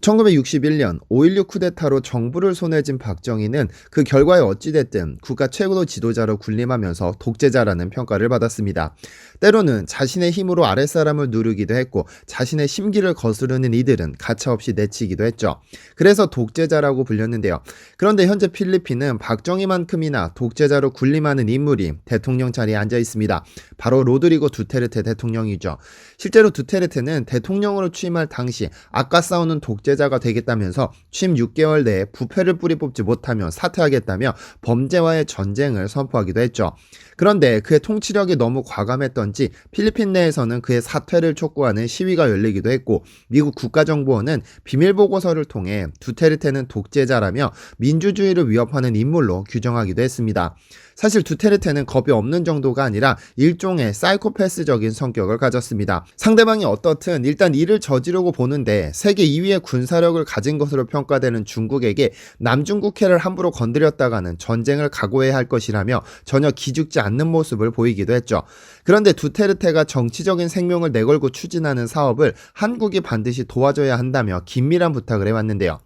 1961년 5.16 쿠데타로 정부를 손에 쥔 박정희는 그 결과에 어찌됐든 국가 최고 지도자로 군림하면서 독재자라는 평가를 받았습니다. 때로는 자신의 힘으로 아랫사람을 누르기도 했고 자신의 심기를 거스르는 이들은 가차없이 내치기도 했죠. 그래서 독재자라고 불렸는데요. 그런데 현재 필리핀은 박정희만큼이나 독재자로 군림하는 인물이 대통령 자리에 앉아 있습니다. 바로 로드리고 두테르테 대통령이죠. 실제로 두테르테는 대통령으로 취임할 당시 아까 싸우는 독재자가 되겠다면서 취임 6개월 내에 부패를 뿌리 뽑지 못하면 사퇴하겠다며 범죄와의 전쟁을 선포하기도 했죠. 그런데 그의 통치력이 너무 과감했던지 필리핀 내에서는 그의 사퇴를 촉구하는 시위가 열리기도 했고 미국 국가정보원은 비밀보고서를 통해 두테르테는 독재자라며 민주주의를 위협하는 인물로 규정하기도 했습니다. 사실 두테르테는 겁이 없는 정도가 아니라 일종의 사이코패스적인 성격을 가졌습니다. 상대방이 어떻든 일단 이를 저지르고 보는데 세계 2위의 군사력을 가진 것으로 평가되는 중국에게 남중국해를 함부로 건드렸다가는 전쟁을 각오해야 할 것이라며 전혀 기죽지 않는 모습을 보이기도 했죠. 그런데 두테르테가 정치적인 생명을 내걸고 추진하는 사업을 한국이 반드시 도와줘야 한다며 긴밀한 부탁을 해왔는데요.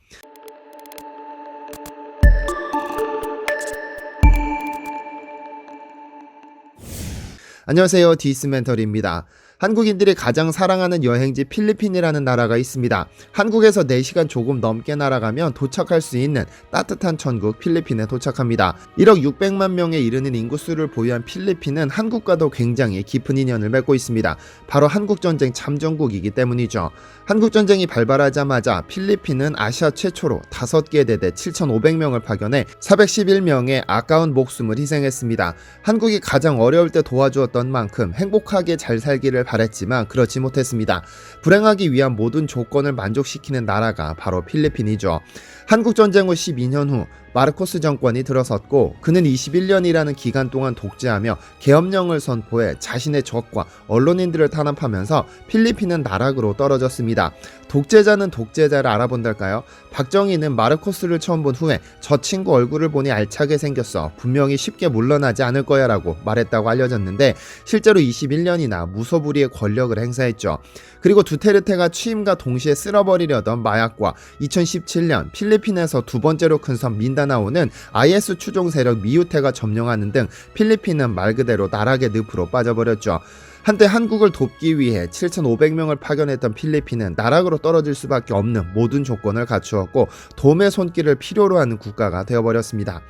안녕하세요, 디스멘터리입니다. 한국인들이 가장 사랑하는 여행지 필리핀이라는 나라가 있습니다. 한국에서 4시간 조금 넘게 날아가면 도착할 수 있는 따뜻한 천국 필리핀에 도착합니다. 1억 600만 명에 이르는 인구수를 보유한 필리핀은 한국과도 굉장히 깊은 인연을 맺고 있습니다. 바로 한국전쟁 참전국이기 때문이죠. 한국전쟁이 발발하자마자 필리핀은 아시아 최초로 5개 대대 7,500명을 파견해 411명의 아까운 목숨을 희생했습니다. 한국이 가장 어려울 때 도와주었던 만큼 행복하게 잘 살기를 바랬지만 그렇지 못했습니다. 불행하기 위한 모든 조건을 만족시키는 나라가 바로 필리핀이죠. 한국전쟁 후 12년 후 마르코스 정권이 들어섰고 그는 21년이라는 기간 동안 독재하며 계엄령을 선포해 자신의 적과 언론인들을 탄압하면서 필리핀은 나락으로 떨어졌습니다. 독재자는 독재자를 알아본달까요? 박정희는 마르코스를 처음 본 후에 저 친구 얼굴을 보니 알차게 생겼어. 분명히 쉽게 물러나지 않을 거야 라고 말했다고 알려졌는데 실제로 21년이나 무소불위의 권력을 행사했죠. 그리고 두테르테가 취임과 동시에 쓸어버리려던 마약과 2017년 필리핀에서 두 번째로 큰 섬 민다나오는 IS 추종 세력 미우테가 점령하는 등 필리핀은 말 그대로 나락의 늪으로 빠져버렸죠. 한때 한국을 돕기 위해 7,500명을 파견했던 필리핀은 나락으로 떨어질 수밖에 없는 모든 조건을 갖추었고 도움의 손길을 필요로 하는 국가가 되어버렸습니다.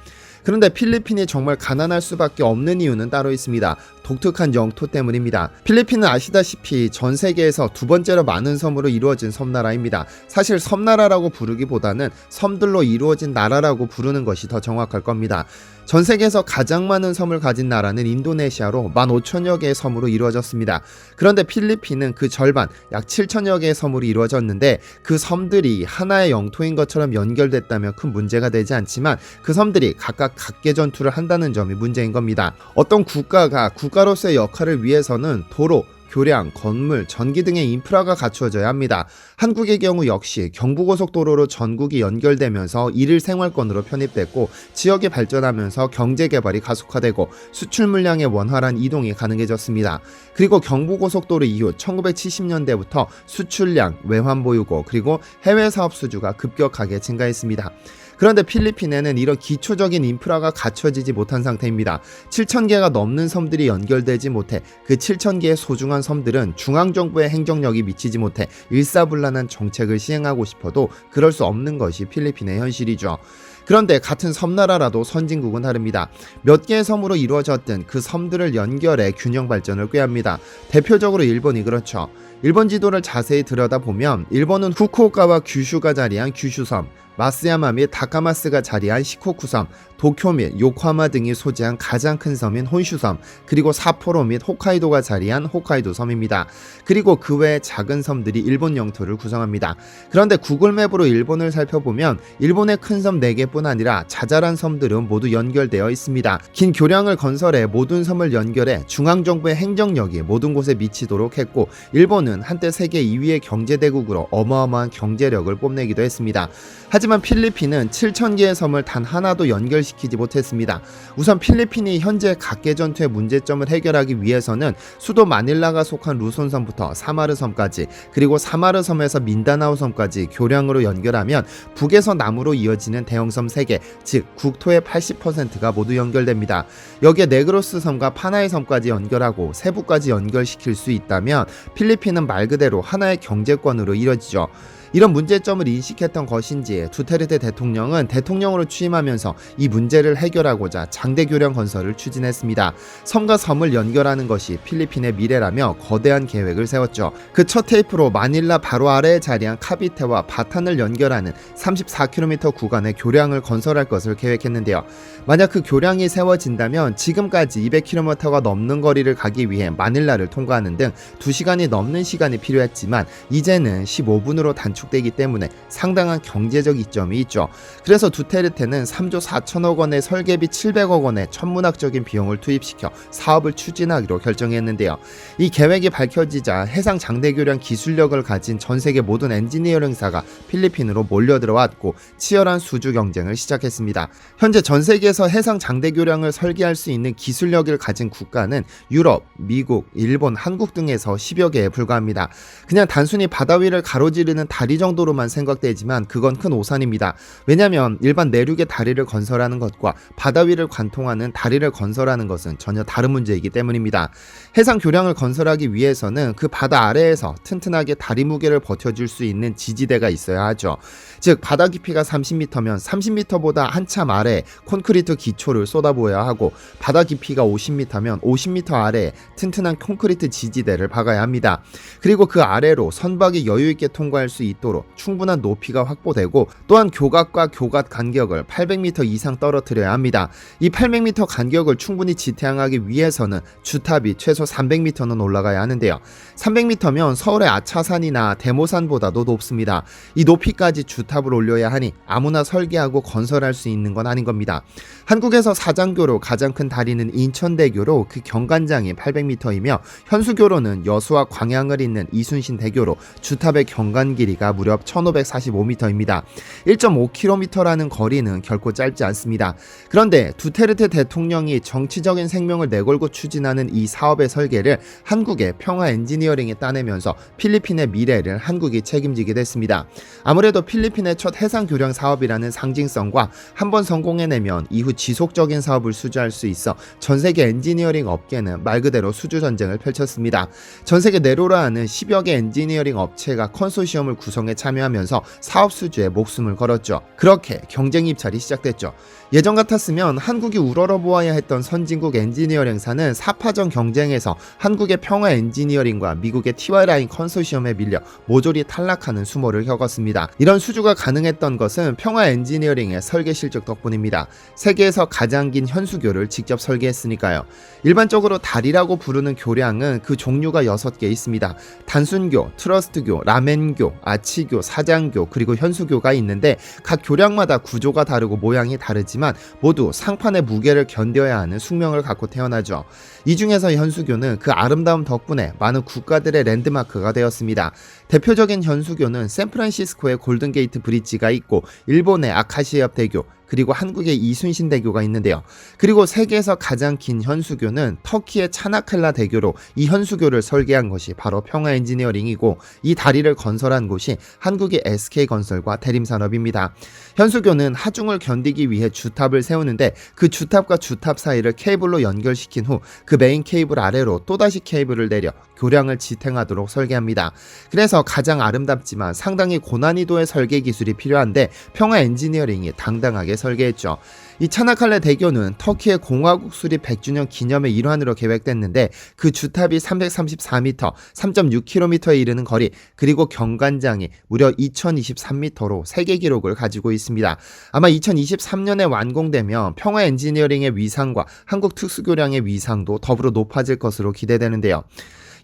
그런데 필리핀이 정말 가난할 수밖에 없는 이유는 따로 있습니다. 독특한 영토 때문입니다. 필리핀은 아시다시피 전 세계에서 두 번째로 많은 섬으로 이루어진 섬나라입니다. 사실 섬나라라고 부르기보다는 섬들로 이루어진 나라라고 부르는 것이 더 정확할 겁니다. 전 세계에서 가장 많은 섬을 가진 나라는 인도네시아로 15,000여 개의 섬으로 이루어졌습니다. 그런데 필리핀은 그 절반, 약 7,000여 개의 섬으로 이루어졌는데 그 섬들이 하나의 영토인 것처럼 연결됐다면 큰 문제가 되지 않지만 그 섬들이 각각 각계 전투를 한다는 점이 문제인 겁니다. 어떤 국가가 국가로서의 역할을 위해서는 도로, 교량, 건물, 전기 등의 인프라가 갖추어져야 합니다. 한국의 경우 역시 경부고속도로로 전국이 연결되면서 일일 생활권으로 편입됐고 지역이 발전하면서 경제개발이 가속화되고 수출 물량의 원활한 이동이 가능해졌습니다. 그리고 경부고속도로 이후 1970년대부터 수출량, 외환보유고 그리고 해외 사업 수주가 급격하게 증가했습니다. 그런데 필리핀에는 이런 기초적인 인프라가 갖춰지지 못한 상태입니다. 7,000개가 넘는 섬들이 연결되지 못해 그 7,000개의 소중한 섬들은 중앙정부의 행정력이 미치지 못해 일사불란한 정책을 시행하고 싶어도 그럴 수 없는 것이 필리핀의 현실이죠. 그런데 같은 섬나라라도 선진국은 다릅니다. 몇 개의 섬으로 이루어졌든 그 섬들을 연결해 균형 발전을 꾀합니다. 대표적으로 일본이 그렇죠. 일본 지도를 자세히 들여다보면 일본은 후쿠오카와 규슈가 자리한 규슈섬, 마쓰야마 및 다카마스가 자리한 시코쿠섬, 도쿄 및 요코하마 등이 소재한 가장 큰 섬인 혼슈섬, 그리고 삿포로 및 홋카이도가 자리한 홋카이도 섬입니다. 그리고 그 외의 작은 섬들이 일본 영토를 구성합니다. 그런데 구글 맵으로 일본을 살펴보면 일본의 큰 섬 4개 섬뿐 아니라 자잘한 섬들은 모두 연결되어 있습니다. 긴 교량을 건설해 모든 섬을 연결해 중앙정부의 행정력이 모든 곳에 미치도록 했고, 일본은 한때 세계 2위의 경제대국으로 어마어마한 경제력을 뽐내기도 했습니다. 하지만 필리핀은 7,000개의 섬을 단 하나도 연결시키지 못했습니다. 우선 필리핀이 현재 각계 전투의 문제점을 해결하기 위해서는 수도 마닐라가 속한 루손섬부터 사마르 섬까지, 그리고 사마르 섬에서 민다나오 섬까지 교량으로 연결하면 북에서 남으로 이어지는 대형섬 3개, 즉 국토의 80%가 모두 연결됩니다. 여기에 네그로스 섬과 파나이 섬까지 연결하고 세부까지 연결시킬 수 있다면 필리핀은 말 그대로 하나의 경제권으로 이뤄지죠. 이런 문제점을 인식했던 것인지 두테르테 대통령은 대통령으로 취임하면서 이 문제를 해결하고자 장대 교량 건설을 추진했습니다. 섬과 섬을 연결하는 것이 필리핀의 미래라며 거대한 계획을 세웠죠. 그 첫 테이프로 마닐라 바로 아래에 자리한 카비테와 바탄을 연결하는 34km 구간의 교량을 건설할 것을 계획했는데요. 만약 그 교량이 세워진다면 지금까지 200km가 넘는 거리를 가기 위해 마닐라를 통과하는 등 2시간이 넘는 시간이 필요했지만 이제는 15분으로 단축되기 때문에 상당한 경제적 이점이 있죠. 그래서 두테르테는 3조 4천억 원의 설계비 700억 원의 천문학적인 비용을 투입시켜 사업을 추진하기로 결정했는데요. 이 계획이 밝혀지자 해상 장대교량 기술력을 가진 전 세계 모든 엔지니어링사가 필리핀으로 몰려들어왔고 치열한 수주 경쟁을 시작했습니다. 현재 전 세계에서 해상 장대교량을 설계할 수 있는 기술력을 가진 국가는 유럽, 미국, 일본, 한국 등에서 10여 개에 불과합니다. 그냥 단순히 바다 위를 가로지르는 다리 정도로만 생각되지만 그건 큰 오산입니다. 왜냐하면 일반 내륙의 다리를 건설하는 것과 바다 위를 관통하는 다리를 건설하는 것은 전혀 다른 문제이기 때문입니다. 해상 교량을 건설하기 위해서는 그 바다 아래에서 튼튼하게 다리 무게를 버텨줄 수 있는 지지대가 있어야 하죠. 즉 바다 깊이가 30m면 30m보다 한참 아래에 콘크리트 기초를 쏟아부어야 하고, 바다 깊이가 50m면 50m 아래에 튼튼한 콘크리트 지지대를 박아야 합니다. 그리고 그 아래로 선박이 여유있게 통과할 수 있도록 충분한 높이가 확보되고, 또한 교각과 교각 간격을 800m 이상 떨어뜨려야 합니다. 이 800m 간격을 충분히 지탱하기 위해서는 주탑이 최소 300m는 올라가야 하는데요. 300m면 서울의 아차산이나 대모산보다도 높습니다. 이 높이까지 주탑을 올려야 하니 아무나 설계하고 건설할 수 있는 건 아닌 겁니다. 한국에서 사장교로 가장 큰 다리는 인천대교로 그 경관장이 800m이며, 현수교로는 여수와 광양을 잇는 이순신대교로 주탑의 경관 길이가 무려 1545m입니다. 1.5km라는 거리는 결코 짧지 않습니다. 그런데 두테르테 대통령이 정치적인 생명을 내걸고 추진하는 이 사업의 설계를 한국의 평화 엔지니어링에 따내면서 필리핀의 미래를 한국이 책임지게 됐습니다. 아무래도 필리핀의 첫 해상 교량 사업이라는 상징성과 한번 성공해내면 이후 지속적인 사업을 수주할 수 있어 전 세계 엔지니어링 업계는 말 그대로 수주 전쟁을 펼쳤습니다. 전 세계 네로라 하는 10여 개 엔지니어링 업체가 컨소시엄을 구성해 참여하면서 사업 수주에 목숨을 걸었죠. 그렇게 경쟁 입찰이 시작됐죠. 예전 같았으면 한국이 우러러보아야 했던 선진국 엔지니어링사는 사파전 경쟁에서 한국의 평화 엔지니어링과 미국의 TY라인 컨소시엄에 밀려 모조리 탈락하는 수모를 겪었습니다. 이런 수주가 가능했던 것은 평화 엔지니어링의 설계 실적 덕분입니다. 세계에서 가장 긴 현수교를 직접 설계했으니까요. 일반적으로 다리라고 부르는 교량은 그 종류가 6개 있습니다. 단순교, 트러스트교, 라멘교, 아치교, 사장교, 그리고 현수교가 있는데 각 교량마다 구조가 다르고 모양이 다르지만 모두 상판의 무게를 견뎌야 하는 숙명을 갖고 태어나죠. 이 중에서 현수교는 그 아름다움 덕분에 많은 국가들의 랜드마크가 되었습니다. 대표적인 현수교는 샌프란시스코의 골든게이트 브릿지가 있고, 일본의 아카시아 대교, 그리고 한국의 이순신 대교가 있는데요. 그리고 세계에서 가장 긴 현수교는 터키의 차나클라 대교로 이 현수교를 설계한 것이 바로 평화 엔지니어링이고, 이 다리를 건설한 곳이 한국의 SK건설과 대림산업입니다. 현수교는 하중을 견디기 위해 주탑을 세우는데 그 주탑과 주탑 사이를 케이블로 연결시킨 후 그 메인 케이블 아래로 또다시 케이블을 내려 교량을 지탱하도록 설계합니다. 그래서 가장 아름답지만 상당히 고난이도의 설계 기술이 필요한데 평화 엔지니어링이 당당하게 설계했죠. 이 차나칼레 대교는 터키의 공화국 수립 100주년 기념의 일환으로 계획됐는데 그 주탑이 334m, 3.6km에 이르는 거리, 그리고 경관장이 무려 2023m로 세계 기록을 가지고 있습니다. 아마 2023년에 완공되면 평화 엔지니어링의 위상과 한국 특수교량의 위상도 더불어 높아질 것으로 기대되는데요.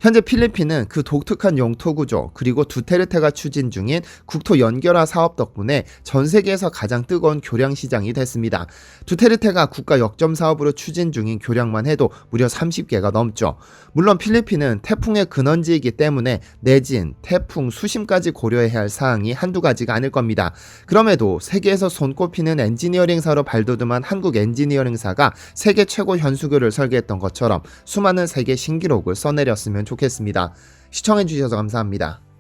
현재 필리핀은 그 독특한 영토 구조 그리고 두테르테가 추진 중인 국토 연결화 사업 덕분에 전 세계에서 가장 뜨거운 교량 시장이 됐습니다. 두테르테가 국가 역점 사업으로 추진 중인 교량만 해도 무려 30개가 넘죠. 물론 필리핀은 태풍의 근원지이기 때문에 내진, 태풍, 수심까지 고려해야 할 사항이 한두 가지가 아닐 겁니다. 그럼에도 세계에서 손꼽히는 엔지니어링사로 발돋움한 한국 엔지니어링사가 세계 최고 현수교를 설계했던 것처럼 수많은 세계 신기록을 써내렸으면 좋겠습니다. 시청해주셔서 감사합니다.